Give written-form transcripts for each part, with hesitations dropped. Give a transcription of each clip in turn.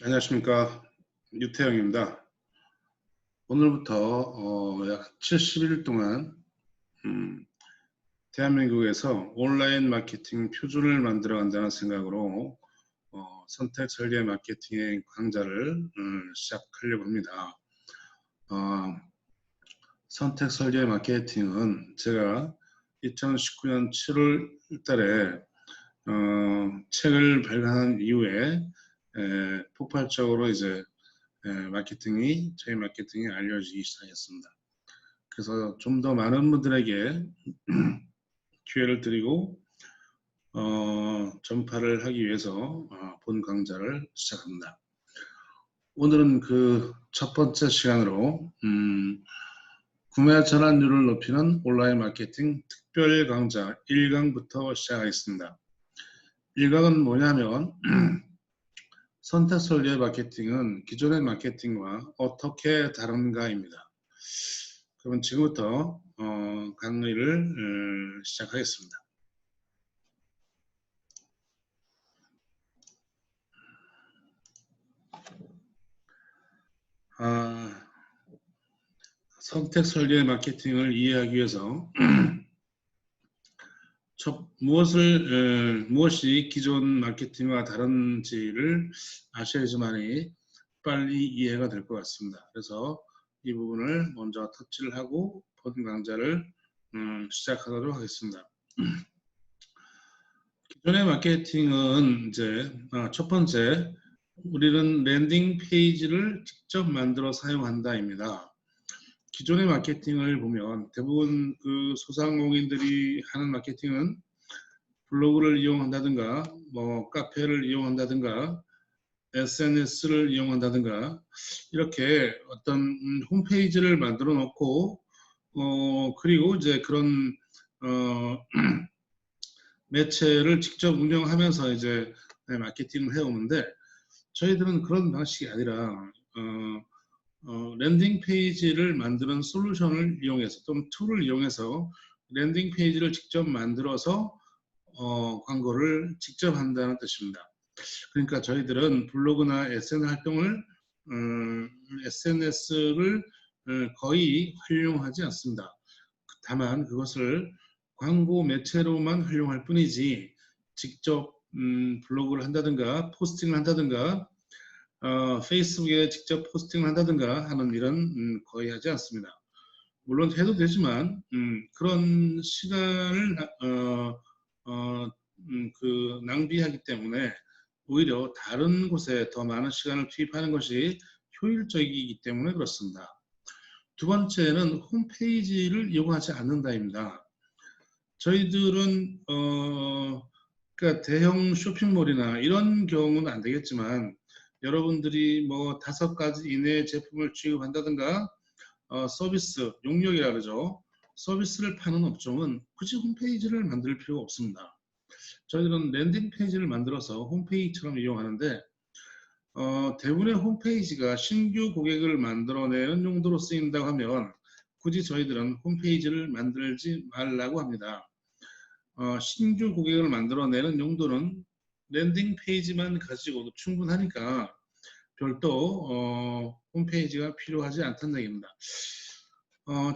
안녕하십니까. 유태영입니다. 오늘부터 약 70일 동안 대한민국에서 온라인 마케팅 표준을 만들어 간다는 생각으로 선택 설계 마케팅의 강좌를 시작하려고 합니다. 선택 설계 마케팅은 제가 2019년 7월 달에 책을 발간한 이후에 폭발적으로 이제 저희 마케팅이 알려지기 시작했습니다. 그래서 좀 더 많은 분들에게 기회를 드리고 전파를 하기 위해서 본 강좌를 시작합니다. 오늘은 그 첫 번째 시간으로 구매 전환율을 높이는 온라인 마케팅 특별 강좌 1강부터 시작하겠습니다. 1강은 뭐냐면 선택 설계 마케팅은 기존의 마케팅과 어떻게 다른가입니다. 그러면 지금부터 강의를 시작하겠습니다. 선택 설계 마케팅을 이해하기 위해서 무엇이 기존 마케팅과 다른지를 아셔야지만이 빨리 이해가 될 것 같습니다. 그래서 이 부분을 먼저 터치를 하고 본 강좌를 시작하도록 하겠습니다. 기존의 마케팅은 이제 첫 번째, 우리는 랜딩 페이지를 직접 만들어 사용한다입니다. 기존의 마케팅을 보면 대부분 그 소상공인들이 하는 마케팅은 블로그를 이용한다든가 카페를 이용한다든가 SNS를 이용한다든가 이렇게 어떤 홈페이지를 만들어 놓고 그리고 이제 그런 매체를 직접 운영하면서 이제 마케팅을 해오는데, 저희들은 그런 방식이 아니라 랜딩 페이지를 만드는 솔루션을 이용해서 또는 툴을 이용해서 랜딩 페이지를 직접 만들어서 광고를 직접 한다는 뜻입니다. 그러니까 저희들은 블로그나 SNS를 거의 활용하지 않습니다. 다만 그것을 광고 매체로만 활용할 뿐이지 직접 블로그를 한다든가 포스팅을 한다든가 페이스북에 직접 포스팅을 한다든가 하는 일은 거의 하지 않습니다. 물론 해도 되지만 그런 시간을 낭비하기 때문에 오히려 다른 곳에 더 많은 시간을 투입하는 것이 효율적이기 때문에 그렇습니다. 두 번째는 홈페이지를 이용하지 않는다입니다. 저희들은 그러니까 대형 쇼핑몰이나 이런 경우는 안 되겠지만 여러분들이 뭐 5가지 이내의 제품을 취급한다든가 서비스, 용역이라 그러죠. 서비스를 파는 업종은 굳이 홈페이지를 만들 필요가 없습니다. 저희들은 랜딩 페이지를 만들어서 홈페이지처럼 이용하는데 대부분의 홈페이지가 신규 고객을 만들어내는 용도로 쓰인다고 하면 굳이 저희들은 홈페이지를 만들지 말라고 합니다. 신규 고객을 만들어내는 용도는 랜딩 페이지만 가지고도 충분하니까 별도 홈페이지가 필요하지 않다는 얘기입니다.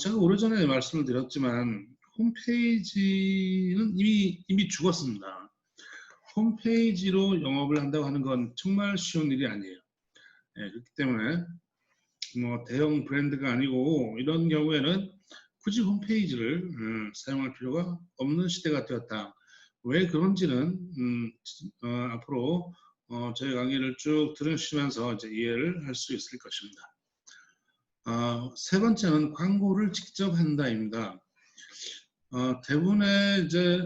제가 오래전에 말씀을 드렸지만 홈페이지는 이미 죽었습니다. 홈페이지로 영업을 한다고 하는 건 정말 쉬운 일이 아니에요. 그렇기 때문에 대형 브랜드가 아니고 이런 경우에는 굳이 홈페이지를 사용할 필요가 없는 시대가 되었다. 왜 그런지는 앞으로 저희 강의를 쭉 들으시면서 이제 이해를 할 수 있을 것입니다. 세 번째는 광고를 직접 한다입니다. 대부분의 이제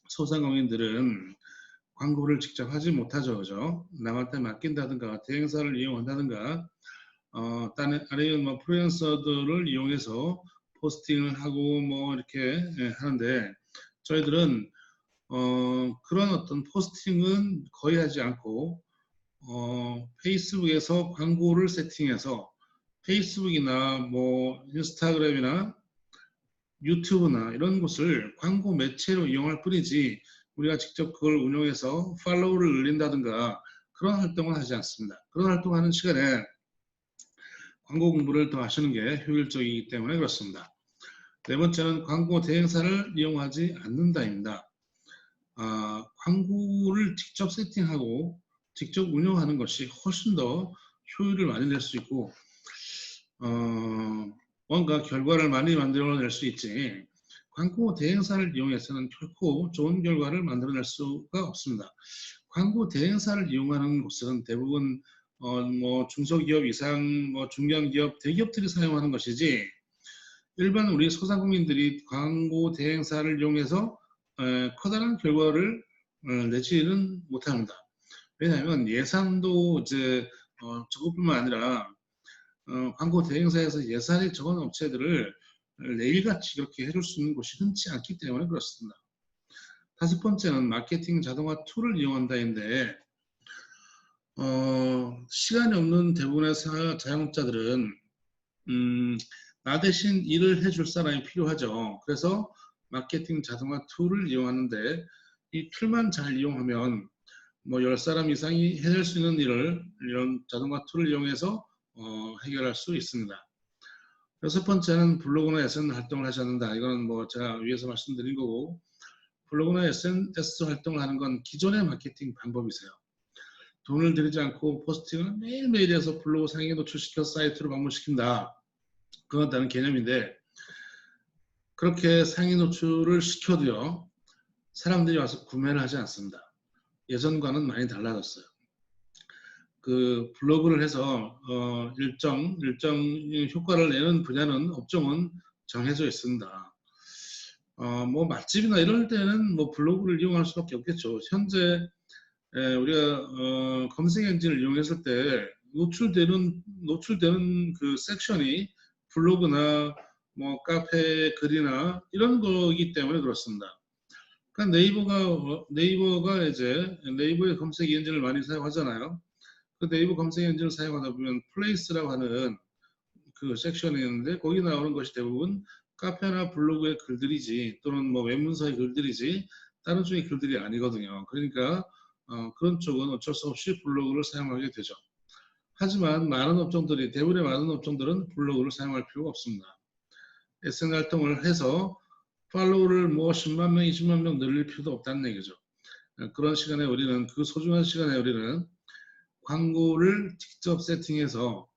소상공인들은 광고를 직접 하지 못하죠, 그죠? 남한테 맡긴다든가 대행사를 이용한다든가 아니면 뭐 프리랜서들을 이용해서 포스팅을 하고 뭐 이렇게 하는데, 저희들은 그런 어떤 포스팅은 거의 하지 않고 페이스북에서 광고를 세팅해서 페이스북이나 뭐 인스타그램이나 유튜브나 이런 곳을 광고 매체로 이용할 뿐이지 우리가 직접 그걸 운영해서 팔로우를 늘린다든가 그런 활동은 하지 않습니다. 그런 활동하는 시간에 광고 공부를 더 하시는 게 효율적이기 때문에 그렇습니다. 네 번째는 광고 대행사를 이용하지 않는다입니다. 광고를 직접 세팅하고 직접 운영하는 것이 훨씬 더 효율을 많이 낼 수 있고 뭔가 결과를 많이 만들어낼 수 있지 광고 대행사를 이용해서는 결코 좋은 결과를 만들어낼 수가 없습니다. 광고 대행사를 이용하는 곳은 대부분 뭐 중소기업 이상 뭐 중견기업 대기업들이 사용하는 것이지 일반 우리 소상공인들이 광고 대행사를 이용해서 커다란 결과를 내지는 못합니다. 왜냐하면 예산도 이제 저것뿐만 아니라 광고 대행사에서 예산이 적은 업체들을 내일같이 이렇게 해줄 수 있는 곳이 흔치 않기 때문에 그렇습니다. 다섯 번째는 마케팅 자동화 툴을 이용한다인데 시간이 없는 대부분의 자영업자들은 나 대신 일을 해줄 사람이 필요하죠. 그래서 마케팅 자동화 툴을 이용하는데 이 툴만 잘 이용하면 뭐 10사람 이상이 해낼 수 있는 일을 이런 자동화 툴을 이용해서 해결할 수 있습니다. 여섯 번째는 블로그나 SNS 활동을 하셨는데 이거는 뭐 제가 위에서 말씀드린 거고 블로그나 SNS 활동을 하는 건 기존의 마케팅 방법이세요. 돈을 들이지 않고 포스팅을 매일매일 해서 블로그 상위에 노출시켜서 사이트로 방문시킨다. 그건 다른 개념인데 그렇게 상위 노출을 시켜도요. 사람들이 와서 구매를 하지 않습니다. 예전과는 많이 달라졌어요. 그 블로그를 해서 일정 효과를 내는 분야는 업종은 정해져 있습니다. 뭐 맛집이나 이럴 때는 뭐 블로그를 이용할 수밖에 없겠죠. 현재 우리가 검색 엔진을 이용했을 때 노출되는 그 섹션이 블로그나 뭐 카페 글이나 이런 거기 때문에 그렇습니다. 그러니까 네이버가 이제 네이버의 검색 엔진을 많이 사용하잖아요. 그 네이버 검색 엔진을 사용하다 보면 플레이스라고 하는 그 섹션이 있는데 거기 나오는 것이 대부분 카페나 블로그의 글들이지 또는 뭐 웹문서의 글들이지 다른 쪽의 글들이 아니거든요. 그러니까 그런 쪽은 어쩔 수 없이 블로그를 사용하게 되죠. 하지만 대부분의 많은 업종들은 블로그를 사용할 필요가 없습니다. SNS 활동을 해서 팔로우를 뭐 10만 명, 20만 명 늘릴 필요도 없다는 얘기죠. 그런 시간에 우리는 그 소중한 시간에 우리는 광고를 직접 세팅해서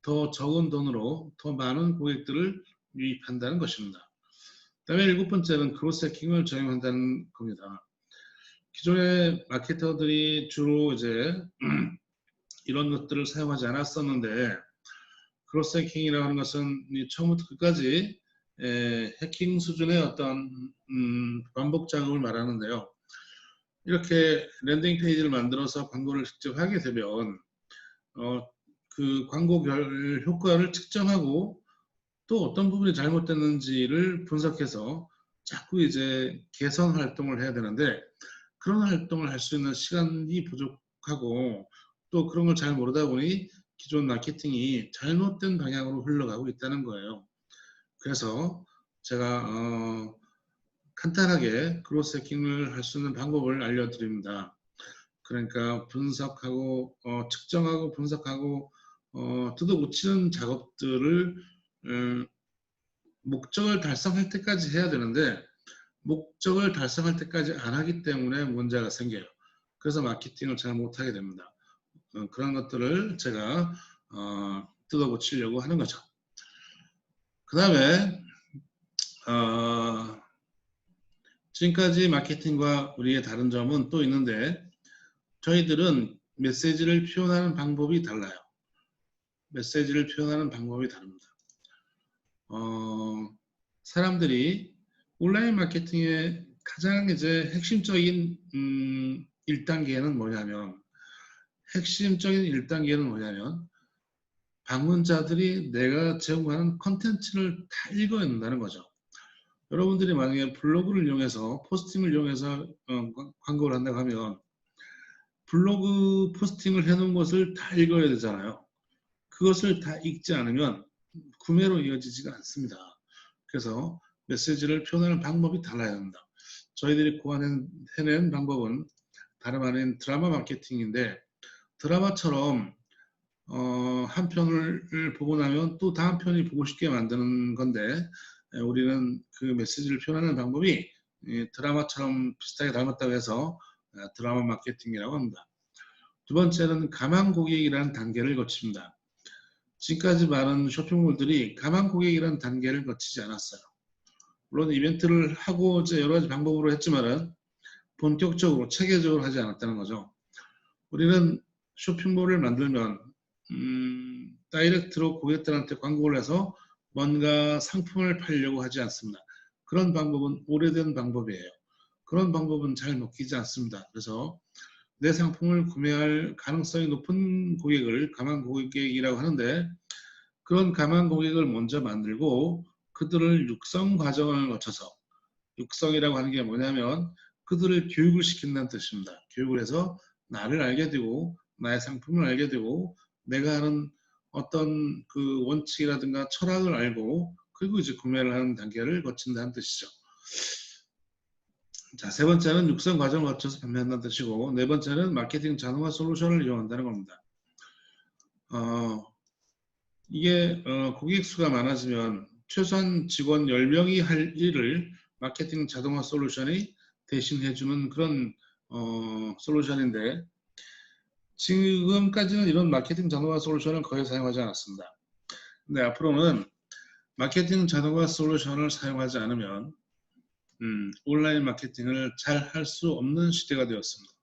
더 적은 돈으로 더 많은 고객들을 유입한다는 것입니다. 그 다음에 일곱 번째는 크로스 해킹을 적용한다는 겁니다. 기존의 마케터들이 주로 이제 이런 것들을 사용하지 않았었는데 크로스 해킹이라고 하는 것은 처음부터 끝까지 해킹 수준의 어떤 반복 작업을 말하는데요. 이렇게 랜딩 페이지를 만들어서 광고를 직접 하게 되면 그 광고 효과를 측정하고 또 어떤 부분이 잘못됐는지를 분석해서 자꾸 이제 개선 활동을 해야 되는데 그런 활동을 할 수 있는 시간이 부족하고 또 그런 걸 잘 모르다 보니 기존 마케팅이 잘못된 방향으로 흘러가고 있다는 거예요. 그래서 제가 간단하게 크로스 해킹을 할 수 있는 방법을 알려드립니다. 그러니까 분석하고 측정하고 분석하고 뜯어고치는 작업들을 목적을 달성할 때까지 해야 되는데 목적을 달성할 때까지 안 하기 때문에 문제가 생겨요. 그래서 마케팅을 잘 못하게 됩니다. 그런 것들을 제가 뜯어고치려고 하는 거죠. 그 다음에 지금까지 마케팅과 우리의 다른 점은 또 있는데 저희들은 메시지를 표현하는 방법이 달라요. 메시지를 표현하는 방법이 다릅니다. 사람들이 온라인 마케팅의 가장 이제 핵심적인 1단계는 뭐냐면 방문자들이 내가 제공하는 컨텐츠를 다 읽어야 된다는 거죠. 여러분들이 만약에 블로그를 이용해서 포스팅을 이용해서 광고를 한다고 하면 블로그 포스팅을 해놓은 것을 다 읽어야 되잖아요. 그것을 다 읽지 않으면 구매로 이어지지가 않습니다. 그래서 메시지를 표현하는 방법이 달라야 합니다. 저희들이 고안해낸 방법은 다름 아닌 드라마 마케팅인데 드라마처럼 한 편을 보고 나면 또 다음 편이 보고 싶게 만드는 건데 우리는 그 메시지를 표현하는 방법이 드라마처럼 비슷하게 닮았다고 해서 드라마 마케팅이라고 합니다. 두 번째는 가망 고객이라는 단계를 거칩니다. 지금까지 많은 쇼핑몰들이 가망 고객이라는 단계를 거치지 않았어요. 물론 이벤트를 하고 이제 여러 가지 방법으로 했지만은 본격적으로 체계적으로 하지 않았다는 거죠. 우리는 쇼핑몰을 만들면 다이렉트로 고객들한테 광고를 해서 뭔가 상품을 팔려고 하지 않습니다. 그런 방법은 오래된 방법이에요. 그런 방법은 잘 먹히지 않습니다. 그래서 내 상품을 구매할 가능성이 높은 고객을 가망 고객이라고 하는데 그런 가망 고객을 먼저 만들고 그들을 육성 과정을 거쳐서 육성이라고 하는 게 뭐냐면 그들을 교육을 시킨다는 뜻입니다. 교육을 해서 나를 알게 되고 나의 상품을 알게 되고 내가 하는 어떤 그 원칙이라든가 철학을 알고 그리고 이제 구매를 하는 단계를 거친다는 뜻이죠. 자, 세 번째는 육성 과정을 거쳐서 판매한다는 뜻이고 네 번째는 마케팅 자동화 솔루션을 이용한다는 겁니다. 이게 고객 수가 많아지면 최소한 직원 10명이 할 일을 마케팅 자동화 솔루션이 대신해주는 그런 솔루션인데 지금까지는 이런 마케팅 자동화 솔루션을 거의 사용하지 않았습니다. 근데 앞으로는 마케팅 자동화 솔루션을 사용하지 않으면 온라인 마케팅을 잘 할 수 없는 시대가 되었습니다.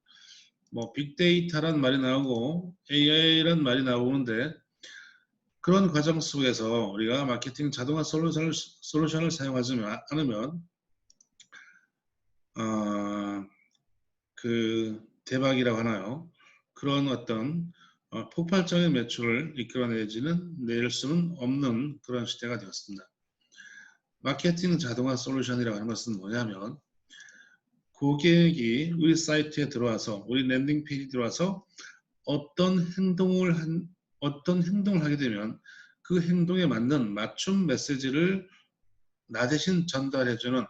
뭐 빅데이터란 말이 나오고 AI란 말이 나오는데 그런 과정 속에서 우리가 마케팅 자동화 솔루션을 사용하지 않으면 그 대박이라고 하나요? 그런 어떤 폭발적인 매출을 이끌어내지는 낼 수는 없는 그런 시대가 되었습니다. 마케팅 자동화 솔루션이라고 하는 것은 뭐냐면 고객이 우리 사이트에 들어와서 우리 랜딩 페이지에 들어와서 어떤 행동을 하게 되면 그 행동에 맞는 맞춤 메시지를 나 대신 전달해주는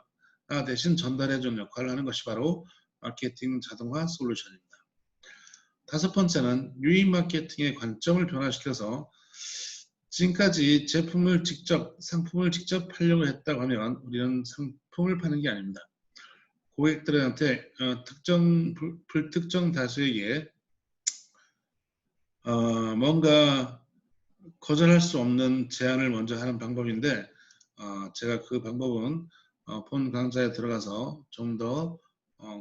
역할을 하는 것이 바로 마케팅 자동화 솔루션입니다. 다섯 번째는 유인 마케팅의 관점을 변화시켜서 지금까지 상품을 직접 팔려고 했다고 하면 우리는 상품을 파는 게 아닙니다. 고객들한테 불특정 다수에게 뭔가 거절할 수 없는 제안을 먼저 하는 방법인데 제가 그 방법은 본 강좌에 들어가서 좀 더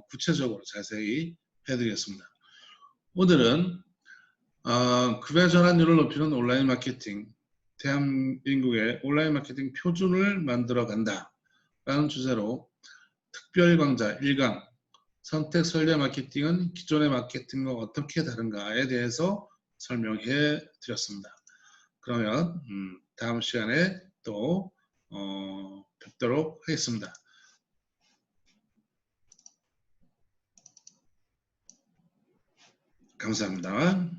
구체적으로 자세히 해드리겠습니다. 오늘은 구매 전환율을 높이는 온라인 마케팅, 대한민국의 온라인 마케팅 표준을 만들어 간다 라는 주제로 특별 강좌 1강 선택 설계 마케팅은 기존의 마케팅과 어떻게 다른가에 대해서 설명해 드렸습니다. 그러면 다음 시간에 또 뵙도록 하겠습니다. 감사합니다.